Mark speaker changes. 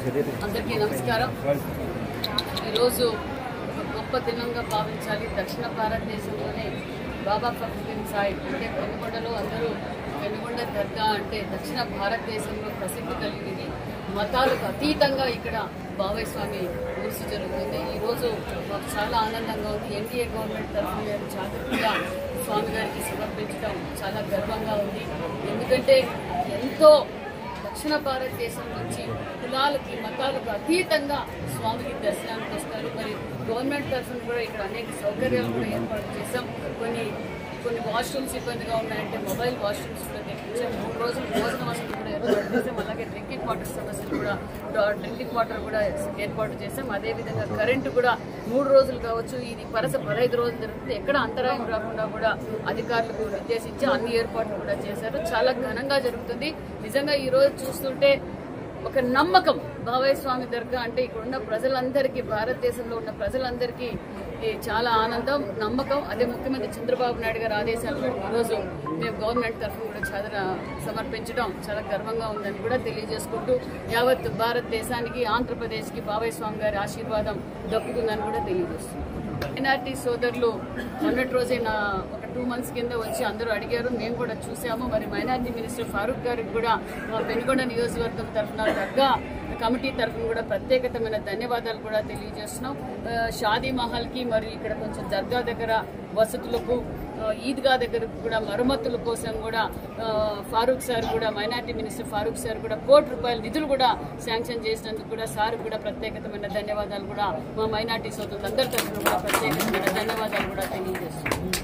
Speaker 1: అందరికీ నమస్కారం. ఈరోజు గొప్ప దినంగా భావించాలి. దక్షిణ భారతదేశంలోనే బాబా ఫరీదుద్దీన్ సాహిబ్ అంటే పెనుగొండలో అందరూ పెనుగొండ దర్గా అంటే దక్షిణ భారతదేశంలో ప్రసిద్ధి కలిగింది. మతాలకు అతీతంగా ఇక్కడ బాబాయ్ స్వామి ఊర్సు జరుగుతుంది. ఈరోజు మాకు చాలా ఆనందంగా ఉంది. ఎన్డీఏ గవర్నమెంట్ తరఫున నేను జాగ్రత్తగా స్వామి గారికి సమర్పించడం చాలా గర్వంగా ఉంది. ఎందుకంటే ఎంతో దక్షిణ భారతదేశం నుంచి కులాలకి మతాలకు అతీతంగా స్వామికి దర్శనానికి వస్తారు. మరి గవర్నమెంట్ తరఫున కూడా ఇక్కడ అనేక సౌకర్యాలు కూడా ఏర్పాటు చేశాం. కొన్ని వాష్రూమ్స్ ఇబ్బందిగా ఉన్నాయంటే మొబైల్ వాష్రూమ్స్ కూడా తెప్పించాం. 3 రోజులు భోజన వసతులు కూడా ఏర్పాటు చేసాం. అలాగే డ్రింకింగ్ వాటర్ సమస్యలు కూడా డ్రింకింగ్ వాటర్ కూడా ఏర్పాటు చేసాం. అదేవిధంగా కరెంటు కూడా 3 రోజులు కావచ్చు, ఇది వరుస 15 రోజులు జరుగుతుంది. ఎక్కడ అంతరాయం రాకుండా కూడా అధికారులకు నిర్దేశించి అన్ని ఏర్పాట్లు కూడా చేశారు. చాలా ఘనంగా జరుగుతుంది. నిజంగా ఈ రోజు చూస్తుంటే ఒక నమ్మకం బాబాయ్ స్వామి దర్గా అంటే ఇక్కడ ఉన్న ప్రజలందరికీ, భారతదేశంలో ఉన్న ప్రజలందరికీ చాలా ఆనందం, నమ్మకం. అదే ముఖ్యమంత్రి చంద్రబాబు నాయుడు గారి ఆదేశాలు ఈరోజు మేము గవర్నమెంట్ తరఫున కూడా చాదర సమర్పించడం చాలా గర్వంగా ఉందని కూడా తెలియజేసుకుంటూ యావత్ భారతదేశానికి, ఆంధ్రప్రదేశ్కి బాబాయ్ స్వామి గారి ఆశీర్వాదం దక్కుతుందని కూడా తెలియజేస్తున్నాం. మైనార్టీ సోదరులు మొన్నటి రోజే ఒక 2 months కింద వచ్చి అందరూ అడిగారు, మేము కూడా చూసాము. మరి మైనార్టీ మినిస్టర్ ఫారూక్ గారికి కూడా పెనుగొండ నియోజకవర్గం తరఫున దర్గా కమిటీ తరఫున కూడా ప్రత్యేకమైన ధన్యవాదాలు కూడా తెలియజేస్తున్నాం. షాదీ మహల్కి మరి ఇక్కడ కొంచెం దర్గా దగ్గర వసతులకు, ఈద్గా దగ్గర కూడా మరమ్మతుల కోసం కూడా ఫారూక్ సార్ కూడా, మైనార్టీ మినిస్టర్ ఫారూక్ సార్ కూడా ₹1 కోటి నిధులు కూడా శాంక్షన్ చేసినందుకు కూడా సార్ కూడా ప్రత్యేకమైన ధన్యవాదాలు కూడా మా మైనార్టీ సోదరులందరి తరఫున కూడా ప్రత్యేకమైన ధన్యవాదాలు కూడా తెలియజేస్తున్నాం.